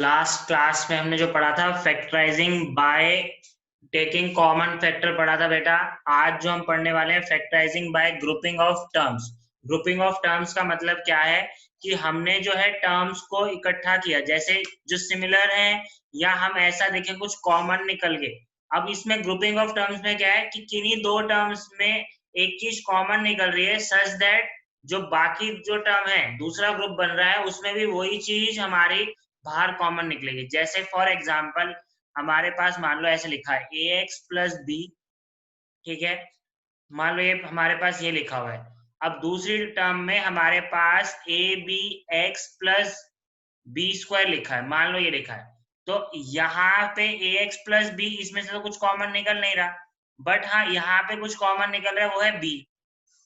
Last class में हमने जो पढ़ा था factorising by taking common factor पढ़ा था बेटा। आज जो हम पढ़ने वाले हैं factorising bye grouping of terms. Grouping of terms का मतलब क्या है कि हमने जो है टर्म्स को इकट्ठा किया, जैसे जो सिमिलर है या हम ऐसा देखें कुछ कॉमन निकल गए। अब इसमें ग्रुपिंग ऑफ टर्म्स में क्या है कि किन्हीं दो टर्म्स में एक चीज कॉमन निकल रही है सच दैट जो बाकी जो टर्म है दूसरा ग्रुप बन रहा है उसमें भी वही चीज हमारी बाहर कॉमन निकलेगी। जैसे फॉर एग्जाम्पल हमारे पास मान लो ऐसे लिखा है ए एक्स प्लस बी, ठीक है। मान लो ये हमारे पास ये लिखा हुआ है। अब दूसरी टर्म में हमारे पास a b x plus b square लिखा है, मान लो ये लिखा है। तो यहाँ पे ए एक्स प्लस बी इसमें से तो कुछ कॉमन निकल नहीं रहा, बट हाँ यहाँ पे कुछ कॉमन निकल रहा है, वो है बी।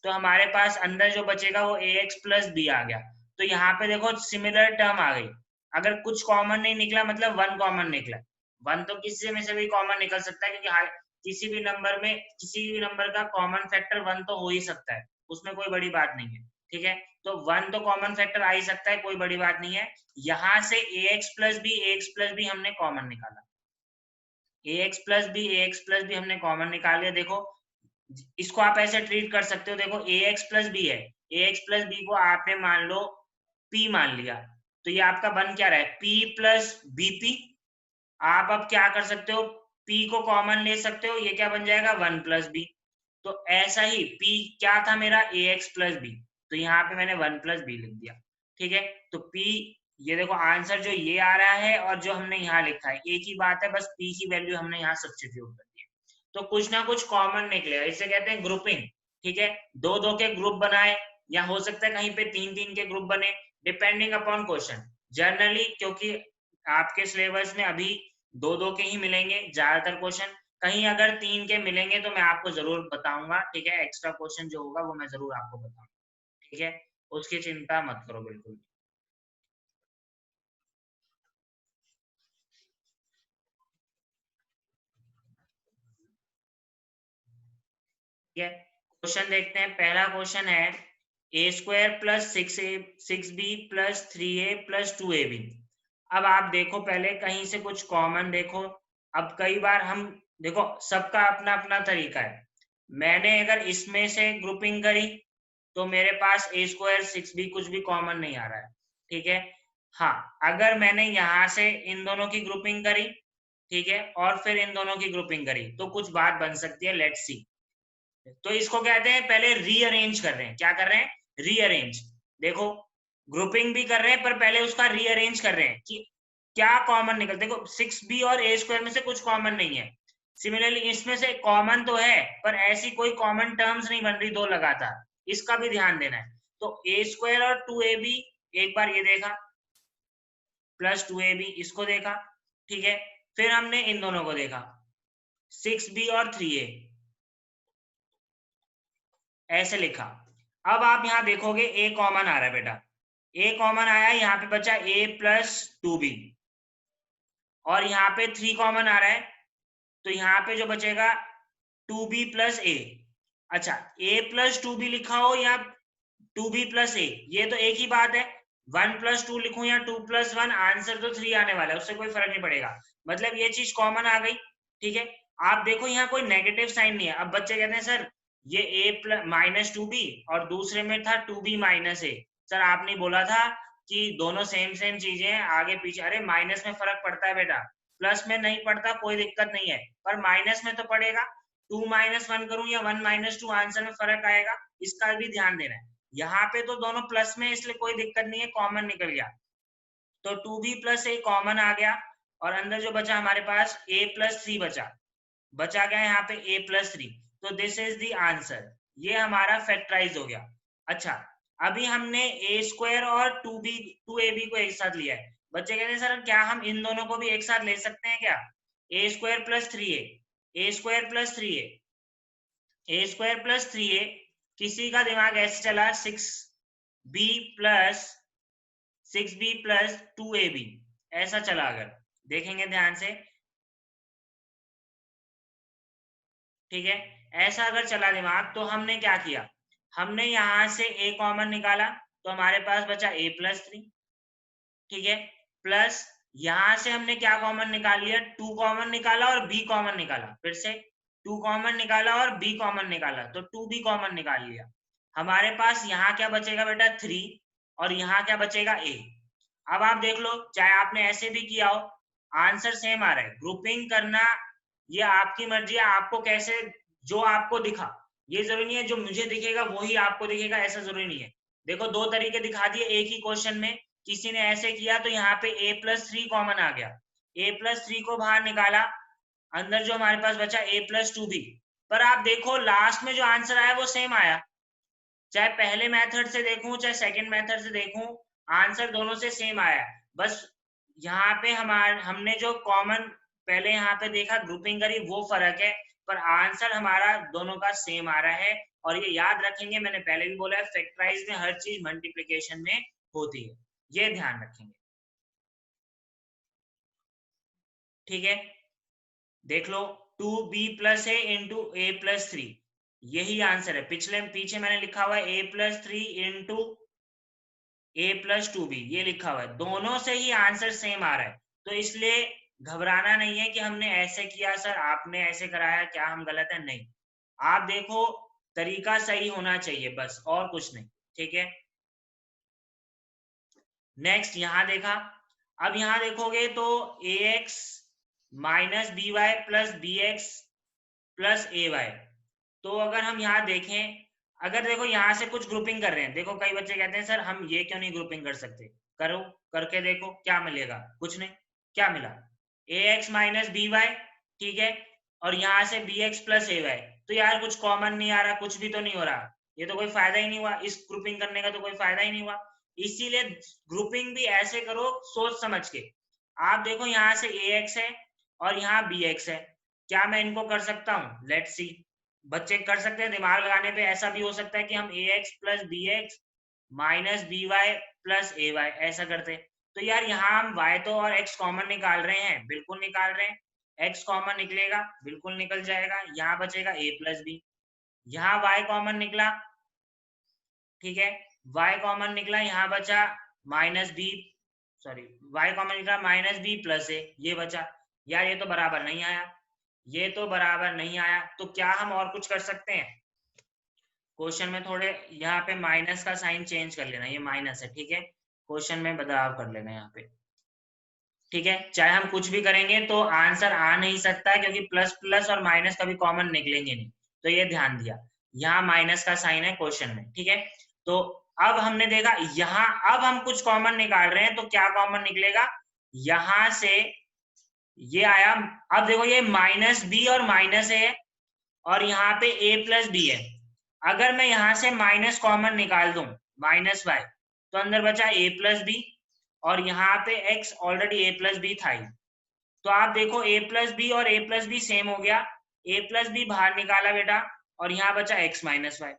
तो हमारे पास अंदर जो बचेगा वो ए एक्स प्लस बी आ गया। तो यहाँ पे देखो सिमिलर टर्म आ गई। अगर कुछ कॉमन नहीं निकला मतलब वन कॉमन निकला। वन तो किसी में से भी कॉमन निकल सकता है, क्योंकि किसी भी नंबर में किसी भी नंबर का कॉमन फैक्टर वन तो हो ही सकता है, उसमें कोई बड़ी बात नहीं है, ठीक है। तो वन तो कॉमन फैक्टर आ ही सकता है, कोई बड़ी बात नहीं है। यहाँ से ए एक्स प्लस बी हमने कॉमन निकाला। ए एक्स प्लस बी हमने कॉमन निकाल लिया। देखो इसको आप ऐसे ट्रीट कर सकते हो, देखो ए एक्स प्लस बी है, ए एक्स प्लस बी को आपने मान लो पी मान लिया, तो ये आपका बन क्या रहा है पी प्लस बीपी। आप अब क्या कर सकते हो, पी को कॉमन ले सकते हो, ये क्या बन जाएगा वन प्लस बी। तो ऐसा ही पी क्या था मेरा ए एक्स प्लस बी, तो यहाँ पे मैंने वन प्लस बी लिख दिया, ठीक है। तो पी, ये देखो आंसर जो ये आ रहा है और जो हमने यहाँ लिखा है एक ही बात है, बस पी की वैल्यू हमने यहाँ सब्स्टिट्यूट कर दी। तो कुछ ना कुछ कॉमन निकलेगा, इसे कहते हैं ग्रुपिंग, ठीक है। दो दो के ग्रुप बनाए या हो सकता है कहीं पे तीन तीन के ग्रुप बने, डिपेंडिंग अपॉन क्वेश्चन। जनरली क्योंकि आपके सिलेबस में अभी दो दो के ही मिलेंगे ज्यादातर क्वेश्चन, कहीं अगर तीन के मिलेंगे तो मैं आपको जरूर बताऊंगा, ठीक है। एक्स्ट्रा क्वेश्चन जो होगा वो मैं जरूर आपको बताऊंगा, ठीक है। उसकी चिंता मत करो बिल्कुल। ठीक है, क्वेश्चन देखते हैं। पहला क्वेश्चन है a square plus six B plus three a plus two A b. अब आप देखो पहले कहीं से कुछ कॉमन देखो। अब कई बार हम देखो सबका अपना अपना तरीका है। मैंने अगर इसमें से ग्रुपिंग करी तो मेरे पास ए स्क्वायर सिक्स बी कुछ भी कॉमन नहीं आ रहा है, ठीक है। हाँ, अगर मैंने यहाँ से इन दोनों की ग्रुपिंग करी, ठीक है, और फिर इन दोनों की ग्रुपिंग करी तो कुछ बात बन सकती है, लेट्स सी। तो इसको कहते हैं पहले रीअरेंज कर रहे हैं। क्या कर रहे हैं, रीअरेंज। देखो ग्रुपिंग भी कर रहे हैं पर पहले उसका रीअरेंज कर रहे हैं कि क्या कॉमन निकल। देखो सिक्स बी और ए स्क्वायर में से कुछ कॉमन नहीं है, सिमिलरली इसमें से कॉमन तो है पर ऐसी कोई कॉमन टर्म्स नहीं बन रही दो लगातार, इसका भी ध्यान देना है। तो ए स्क्वायर और टू ए बी एक बार ये देखा, प्लस टू ए बी इसको देखा, ठीक है। फिर हमने इन दोनों को देखा, सिक्स बी और थ्री ए, ऐसे लिखा। अब आप यहाँ देखोगे ए कॉमन आ रहा है बेटा, ए कॉमन आया, यहाँ पे बचा ए प्लस टू बी, और यहाँ पे थ्री कॉमन आ रहा है, तो यहाँ पे जो बचेगा टू बी प्लस ए। अच्छा, ए प्लस टू बी लिखा हो या टू बी प्लस ए, ये तो एक ही बात है। वन प्लस टू लिखूं या टू प्लस वन, आंसर तो थ्री आने वाला है, उससे कोई फर्क नहीं पड़ेगा। मतलब ये चीज कॉमन आ गई, ठीक है। आप देखो यहाँ कोई नेगेटिव साइन नहीं है। अब बच्चे कहते हैं सर ये A plus minus two B और दूसरे में था two B minus A. Sir आपने बोला था कि दोनों सेम सेम चीजें हैं, आगे पीछे। अरे माइनस में फर्क पड़ता है बेटा, प्लस में नहीं पड़ता, कोई दिक्कत नहीं है, पर माइनस में तो पड़ेगा। टू माइनस वन करूं या वन माइनस टू, आंसर में फर्क आएगा, इसका भी ध्यान देना है। यहाँ पे तो दोनों प्लस में, इसलिए कोई दिक्कत नहीं है, कॉमन निकल गया। तो two b plus a common आ गया, और अंदर जो बचा हमारे पास ए प्लस थ्री बचा, बचा गया यहाँ पे ए प्लस थ्री। तो दिस इज द आंसर, ये हमारा फैक्टराइज हो गया। अच्छा, अभी हमने ए स्क्वायर और टू ए बी को एक साथ लिया है। बच्चे कहते हैं सर क्या हम इन दोनों को भी एक साथ ले सकते हैं क्या, A square plus three A square plus three A square plus three A. किसी का दिमाग ऐसे चला सिक्स बी प्लस टू ए बी, ऐसा चला। अगर देखेंगे ध्यान से, ठीक है, ऐसा अगर चला दिमाग तो हमने क्या किया, हमने यहां से ए कॉमन निकाला तो हमारे पास बचा ए प्लस थ्री, ठीक है, प्लस यहां से हमने क्या कॉमन निकाल लिया, 2 कॉमन निकाला और b कॉमन निकाला, फिर से 2 कॉमन निकाला और b कॉमन निकाला, तो 2b कॉमन निकाल लिया। हमारे पास यहाँ क्या बचेगा बेटा 3, और यहाँ क्या बचेगा a। अब आप देख लो, चाहे आपने ऐसे भी किया हो, आंसर सेम आ रहा है। ग्रुपिंग करना ये आपकी मर्जी है, आपको कैसे, जो आपको दिखा, ये जरूरी नहीं है जो मुझे दिखेगा वही आपको दिखेगा, ऐसा जरूरी नहीं है। देखो दो तरीके दिखा दिए एक ही क्वेश्चन में, किसी ने ऐसे किया तो यहाँ पे a+3 कॉमन आ गया, a+3 को बाहर निकाला, अंदर जो हमारे पास बचा a+2b। पर आप देखो लास्ट में जो आंसर आया वो सेम आया, चाहे पहले मेथड से देखूं चाहे सेकंड मेथड से देखूं, आंसर दोनों से सेम आया। बस यहाँ पे हमने जो कॉमन पहले यहाँ पे देखा ग्रुपिंग करी वो फर्क है, पर आंसर हमारा दोनों का सेम आ रहा है। और ये याद रखेंगे, मैंने पहले भी बोला है फैक्टराइज में हर चीज मल्टीप्लिकेशन में होती है, ये ध्यान रखेंगे। ठीक है, देख लो 2b+a इंटू a+3, यही आंसर है। पीछे मैंने लिखा हुआ है a+3 इंटू a+2b, ये लिखा हुआ है, दोनों से ही आंसर सेम आ रहा है। तो इसलिए घबराना नहीं है कि हमने ऐसे किया सर आपने ऐसे कराया, क्या हम गलत है, नहीं। आप देखो तरीका सही होना चाहिए बस, और कुछ नहीं। ठीक है, नेक्स्ट यहां देखा, अब यहां देखोगे तो ax minus b y plus b x plus a y. तो अगर हम यहाँ देखें, अगर देखो यहाँ से कुछ ग्रुपिंग कर रहे हैं, देखो कई बच्चे कहते हैं सर हम ये क्यों नहीं ग्रुपिंग कर सकते, करो, करके देखो क्या मिलेगा, कुछ नहीं, क्या मिला ax माइनस बी वाई, ठीक है, और यहाँ से bx प्लस ए वाई। तो यार कुछ कॉमन नहीं आ रहा, कुछ भी तो नहीं हो रहा, ये तो कोई फायदा ही नहीं हुआ, इस ग्रुपिंग करने का तो कोई फायदा ही नहीं हुआ। इसीलिए ग्रुपिंग भी ऐसे करो सोच समझ के। आप देखो यहाँ से ax है और यहाँ bx है, क्या मैं इनको कर सकता हूँ, लेट्स सी। बच्चे कर सकते हैं दिमाग लगाने पे, ऐसा भी हो सकता है कि हम ax plus bx minus by plus ay ऐसा करते। तो यार यहाँ हम y तो और x कॉमन निकाल रहे हैं, बिल्कुल निकाल रहे हैं, x कॉमन निकलेगा, बिल्कुल निकल जाएगा, यहाँ बचेगा a प्लस बी, यहाँ y कॉमन निकला, ठीक है, y कॉमन निकला, यहाँ बचा minus B, sorry y common निकला माइनस बी प्लस ए, ये बचा। यार ये तो बराबर नहीं आया, ये तो बराबर नहीं आया, तो क्या हम और कुछ कर सकते हैं, क्वेश्चन में थोड़े यहाँ पे माइनस का साइन चेंज कर लेना, ये माइनस है, ठीक है, क्वेश्चन में बदलाव कर लेना यहाँ पे। ठीक है, चाहे हम कुछ भी करेंगे तो आंसर आ नहीं सकता, क्योंकि प्लस प्लस और माइनस कभी कॉमन निकलेंगे नहीं, तो ये ध्यान दिया, यहाँ माइनस का साइन है क्वेश्चन में। ठीक है, तो अब हमने देखा यहाँ, अब हम कुछ कॉमन निकाल रहे हैं, तो क्या कॉमन निकलेगा, यहाँ से ये आया, अब देखो ये माइनस बी और माइनस ए है, और यहाँ पे a प्लस बी है। अगर मैं यहाँ से माइनस कॉमन निकाल दूं, माइनस वाई, तो अंदर बचा a प्लस बी, और यहाँ पे x already a plus B था ही। तो आप देखो a प्लस बी और a प्लस बी सेम हो गया, a प्लस बी बाहर निकाला बेटा, और यहाँ बचा x माइनस वाई।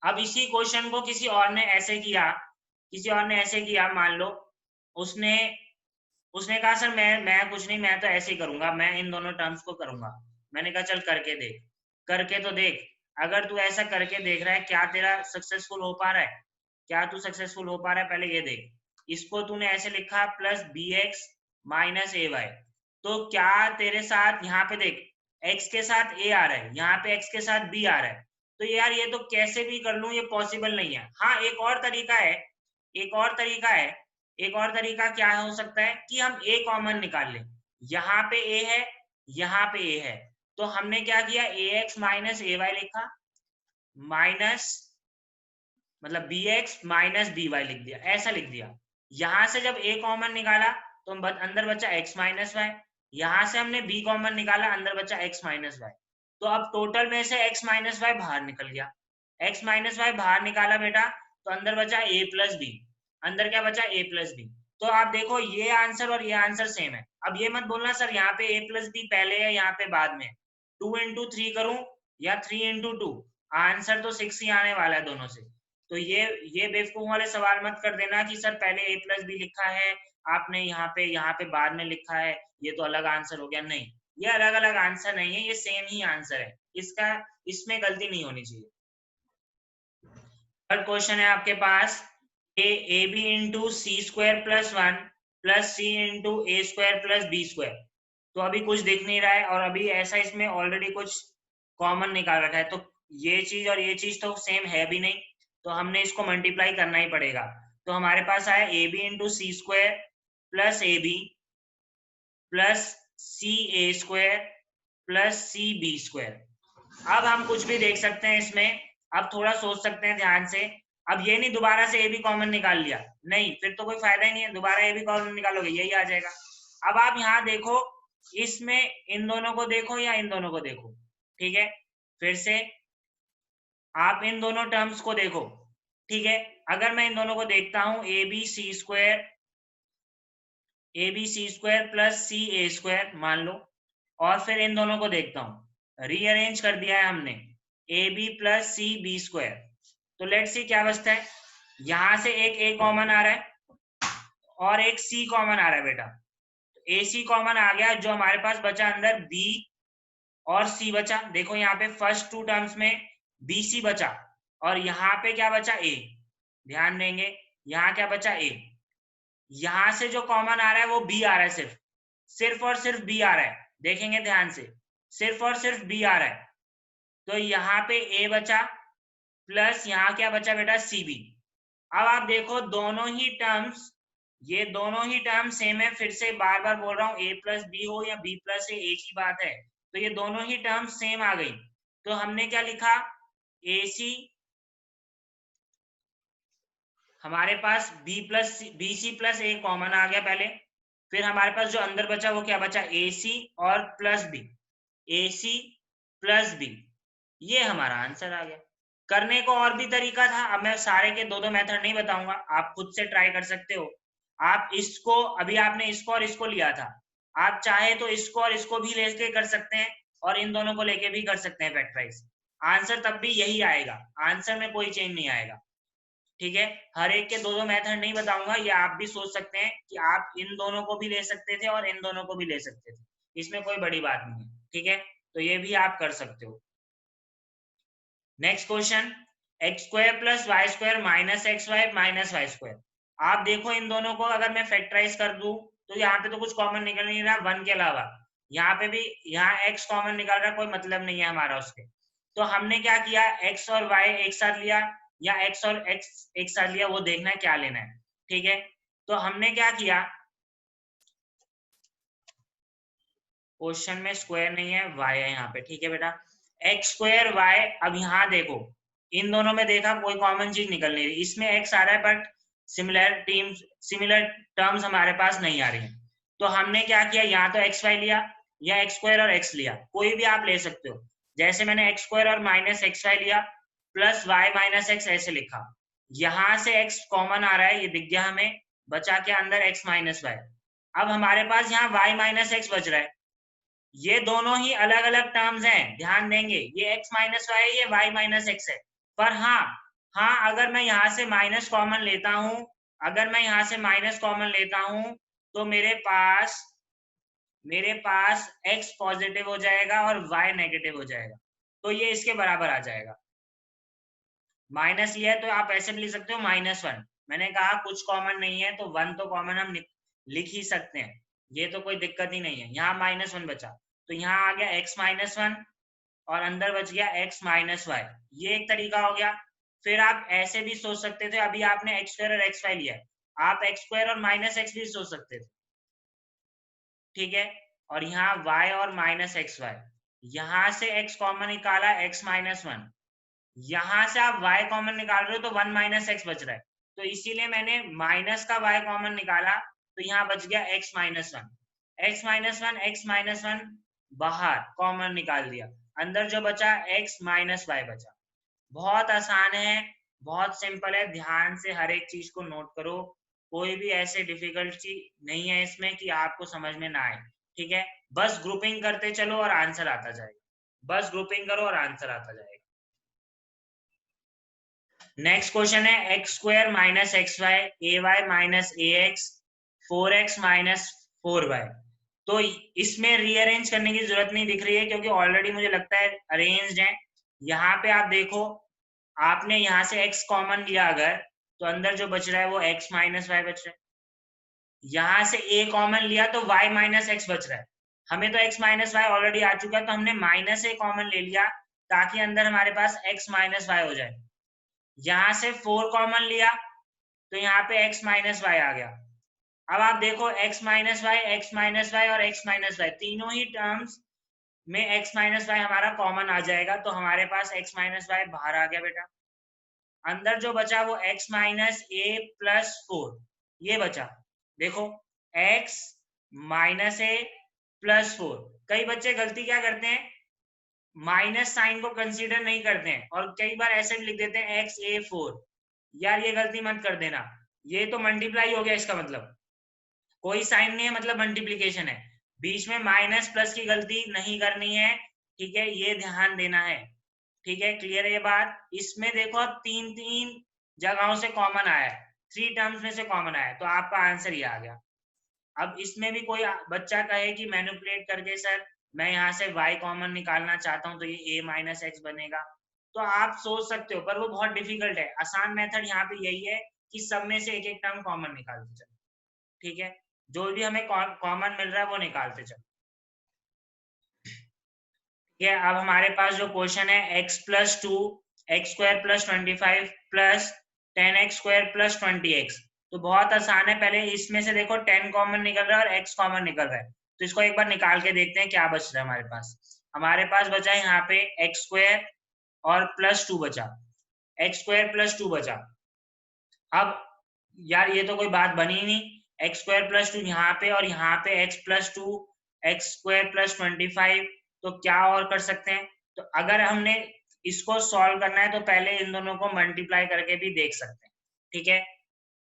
अब इसी क्वेश्चन को किसी और ने ऐसे किया, किसी और ने ऐसे किया, मान लो उसने उसने कहा सर मैं कुछ नहीं, मैं तो ऐसे ही करूंगा, मैं इन दोनों टर्म्स को करूंगा। मैंने कहा चल करके देख, करके तो देख, अगर तू ऐसा करके देख रहा है, क्या तेरा सक्सेसफुल हो पा रहा है, क्या तू सक्सेसफुल हो पा रहा है, पहले ये देख। इसको तूने ऐसे लिखा प्लस बी एक्स माइनस ए वाई, तो क्या तेरे साथ यहाँ पे देख x के साथ a आ रहा है, यहाँ पे x के साथ b आ रहा है, तो यार ये तो कैसे भी कर लूं, ये पॉसिबल नहीं है। हाँ एक और तरीका है, एक और तरीका है, एक और तरीका क्या हो सकता है कि हम a कॉमन निकाल लें, यहाँ पे a है, यहाँ पे a है, तो हमने क्या किया ax माइनस ए वाई लिखा, माइनस मतलब bx माइनस बी वाई लिख दिया, ऐसा लिख दिया। यहां से जब a कॉमन निकाला तो अंदर बचा x माइनस वाई, यहां से हमने b कॉमन निकाला, अंदर बचा x माइनस वाई। तो अब टोटल में से x माइनस वाई बाहर निकल गया, x माइनस वाई बाहर निकाला बेटा, तो अंदर बचा a प्लस बी, अंदर क्या बचा a प्लस बी। तो आप देखो ये आंसर और ये आंसर सेम है। अब ये मत बोलना सर यहाँ पे a प्लस बी पहले है यहाँ पे बाद में, 2 इंटू 3 करूं या 3 इंटू 2, आंसर तो 6 ही आने वाला है दोनों से। तो ये बेवकूफ वाले सवाल मत कर देना कि सर पहले a प्लस बी लिखा है आपने, यहाँ पे बाद में लिखा है, ये तो अलग आंसर हो गया। नहीं, ये अलग अलग आंसर नहीं है, ये सेम ही आंसर है, इसका इसमें गलती नहीं होनी चाहिए। थर्ड क्वेश्चन है आपके पास, a B into C square plus 1 plus c into a square plus b square. तो अभी कुछ दिख नहीं रहा है और अभी ऐसा इसमें ऑलरेडी कुछ कॉमन निकाल रखा है, तो ये चीज और ये चीज तो सेम है भी नहीं, तो हमने इसको मल्टीप्लाई करना ही पड़ेगा। तो हमारे पास आया A B into C square plus A B plus C A square plus C B square. अब हम कुछ भी देख सकते हैं इसमें, अब थोड़ा सोच सकते हैं ध्यान से। अब ये नहीं दोबारा से ए बी कॉमन निकाल लिया, नहीं, फिर तो कोई फायदा ही नहीं है, दोबारा ए बी कॉमन निकालोगे यही आ जाएगा। अब आप यहाँ देखो, इसमें इन दोनों को देखो या इन दोनों को देखो, ठीक है, फिर से आप इन दोनों टर्म्स को देखो, ठीक है। अगर मैं इन दोनों को देखता हूं, A B C square plus C A square मान लो, और फिर इन दोनों को देखता हूं, रीअरेंज कर दिया है हमने, A B plus C B square. तो लेट सी क्या बचता है, यहां से एक ए कॉमन आ रहा है और एक सी कॉमन आ रहा है बेटा। ए सी कॉमन आ गया, जो हमारे पास बचा अंदर बी और सी बचा। देखो यहाँ पे फर्स्ट टू टर्म्स में बी सी बचा, और यहाँ पे क्या बचा, ए। ध्यान देंगे, यहाँ क्या बचा, ए। यहां से जो कॉमन आ रहा है वो बी आ रहा है, सिर्फ और सिर्फ बी आ रहा है, देखेंगे ध्यान से, सिर्फ और सिर्फ बी आ रहा है। तो यहाँ पे ए बचा प्लस यहाँ क्या बचा बेटा, सी बी। अब आप देखो दोनों ही टर्म्स, ये दोनों ही टर्म सेम है, फिर से बार बार बोल रहा हूँ, ए प्लस बी हो या बी प्लस ए, एक ही बात है। तो ये दोनों ही टर्म सेम आ गई, तो हमने क्या लिखा, ए सी, हमारे पास B C plus a common आ गया पहले, फिर हमारे पास जो अंदर बचा वो क्या बचा, ए सी और प्लस बी, ए सी प्लस बी, ये हमारा आंसर आ गया। करने को और भी तरीका था, अब मैं सारे के दो मेथड नहीं बताऊंगा, आप खुद से ट्राई कर सकते हो। आप इसको, अभी आपने इसको और इसको लिया था, आप चाहे तो इसको और इसको भी लेके कर सकते हैं, और इन दोनों को लेके भी कर सकते हैं फैक्टराइज, आंसर तब भी यही आएगा, आंसर में कोई चेंज नहीं आएगा, ठीक है। हर एक के दो मेथड नहीं बताऊंगा, ये आप भी सोच सकते हैं कि आप इन दोनों को भी ले सकते थे और इन दोनों को भी ले सकते थे, इसमें कोई बड़ी बात नहीं है, ठीक है। तो ये भी आप कर सकते हो। Next question, X square plus Y square minus x Y minus Y square. आप देखो इन दोनों को अगर मैं फैक्टराइज कर दूं, तो यहाँ पे तो कुछ कॉमन निकल नहीं रहा वन के अलावा, यहाँ पे भी, यहाँ एक्स कॉमन निकल रहा, कोई मतलब नहीं है हमारा उसके। तो हमने क्या किया, एक्स और वाई एक साथ लिया या एक्स और एक्स एक साथ लिया, वो देखना है क्या लेना है, ठीक है। तो हमने क्या किया, क्वेश्चन में स्क्वायर नहीं है, वाई है यहाँ पे, ठीक है बेटा, एक्स स्क्वायर वाई। अब यहाँ देखो, इन दोनों में देखा कोई कॉमन चीज निकल नहीं रही, इसमें एक्स आ रहा है बट सिमिलर टर्म्स हमारे पास नहीं आ रही है। तो हमने क्या किया, यहाँ तो एक्स वाई लिया या एक्स स्क्वायर और एक्स लिया, कोई भी आप ले सकते हो। जैसे मैंने एक्स स्क्वायर और माइनस एक्स वाई लिया प्लस वाई माइनस एक्स ऐसे लिखा, यहाँ से एक्स कॉमन आ रहा है, ये दिख गया हमें, बचा क्या अंदर, एक्स माइनस वाई। अब हमारे पास यहाँ वाई माइनस एक्स बच रहा है, ये दोनों ही अलग अलग टर्म्स हैं, ध्यान देंगे, ये x माइनस वाई है, ये y माइनस एक्स है। पर हाँ, अगर मैं यहाँ से माइनस कॉमन लेता हूं, अगर मैं यहाँ से माइनस कॉमन लेता हूं, तो मेरे पास x पॉजिटिव हो जाएगा और y नेगेटिव हो जाएगा, तो ये इसके बराबर आ जाएगा। माइनस लिया है तो आप ऐसे भी लिख सकते हो -1, मैंने कहा कुछ कॉमन नहीं है तो 1 तो कॉमन हम लिख ही सकते हैं, ये तो कोई दिक्कत ही नहीं है। यहाँ -1 बचा, तो यहाँ आ गया x -1 और अंदर बच गया x माइनस वाई, ये एक तरीका हो गया। फिर आप ऐसे भी सोच सकते थे, अभी आपने एक्स स्क्वायर और एक्स वाई लिया है, आप एक्स स्क्वायर और माइनस एक्स भी सोच सकते थे, ठीक है। और यहाँ y और माइनस एक्स वाई, यहाँ से x कॉमन निकाला x -1, यहाँ से आप y कॉमन निकाल रहे हो तो 1 माइनस एक्स बच रहा है, तो इसीलिए मैंने माइनस का y कॉमन निकाला, तो यहाँ बच गया x -1 बाहर कॉमन निकाल दिया, अंदर जो बचा x माइनस वाई बचा। बहुत आसान है, बहुत सिंपल है, ध्यान से हर एक चीज को नोट करो, कोई भी ऐसे डिफिकल्ट चीज नहीं है इसमें कि आपको समझ में ना आए, ठीक है। बस ग्रुपिंग करते चलो और आंसर आता जाएगा, बस ग्रुपिंग करो और आंसर आता जाएगा। नेक्स्ट क्वेश्चन है x square minus x y a y minus a x 4x minus 4y। तो इसमें रीअरेंज करने की जरूरत नहीं दिख रही है, क्योंकि ऑलरेडी मुझे लगता है अरेंज्ड है। यहाँ पे आप देखो, आपने यहाँ से x कॉमन लिया अगर, तो अंदर जो बच रहा है वो x माइनस वाई बच रहा है, यहाँ से a कॉमन लिया तो y माइनस एक्स बच रहा है, हमें तो x माइनस वाई ऑलरेडी आ चुका है, तो हमने माइनस a कॉमन ले लिया ताकि अंदर हमारे पास x माइनस वाई हो जाए। यहाँ से 4 कॉमन लिया तो यहाँ पे x माइनस वाई आ गया। अब आप देखो x माइनस वाई और x माइनस वाई तीनों ही टर्म्स में x माइनस वाई हमारा कॉमन आ जाएगा, तो हमारे पास x माइनस वाई बाहर आ गया बेटा। अंदर जो बचा वो x माइनस ए प्लस 4 ये बचा। देखो x माइनस ए प्लस 4। कई बच्चे गलती क्या करते हैं, माइनस साइन को कंसीडर नहीं करते हैं और कई बार ऐसे भी लिख देते हैं x a 4। यार ये गलती मत कर देना, ये तो मल्टीप्लाई हो गया, इसका मतलब कोई साइन नहीं है, मतलब मल्टीप्लीकेशन है। बीच में माइनस प्लस की गलती नहीं करनी है, ठीक है, ये ध्यान देना है। ठीक है, क्लियर है ये बात। इसमें देखो अब तीन जगहों से कॉमन आया है, 3 टर्म्स में से कॉमन आया है, तो आपका आंसर ये आ गया। अब इसमें भी कोई बच्चा कहे कि मैनिपुलेट करके सर मैं यहाँ से y कॉमन निकालना चाहता हूँ तो ये a माइनस एक्स बनेगा, तो आप सोच सकते हो, पर वो बहुत डिफिकल्ट है। आसान मेथड यहाँ पे यही है कि सब में से एक एक टर्म कॉमन निकालते चलो, ठीक है, जो भी हमें कॉमन मिल रहा है वो निकालते चलो। ठीक है, अब हमारे पास जो क्वेश्चन है x plus 2 x square plus 25 plus 10x square plus 20x, तो बहुत आसान है। पहले इसमें से देखो 10 कॉमन निकल रहा है और x कॉमन निकल रहा है, तो इसको एक बार निकाल के देखते हैं क्या बच रहा है हमारे पास। हमारे पास बचा है यहाँ पे एक्स स्क्वायर और प्लस 2 बचा, एक्स स्क्वायर प्लस 2 बचा। अब यार ये तो कोई बात बनी ही नहीं, एक्स स्क्वायर प्लस 2 यहाँ पे और यहाँ पे x plus 2 x square plus 25, तो क्या और कर सकते हैं, तो अगर हमने इसको सॉल्व करना है तो पहले इन दोनों को मल्टीप्लाई करके भी देख सकते हैं। ठीक है,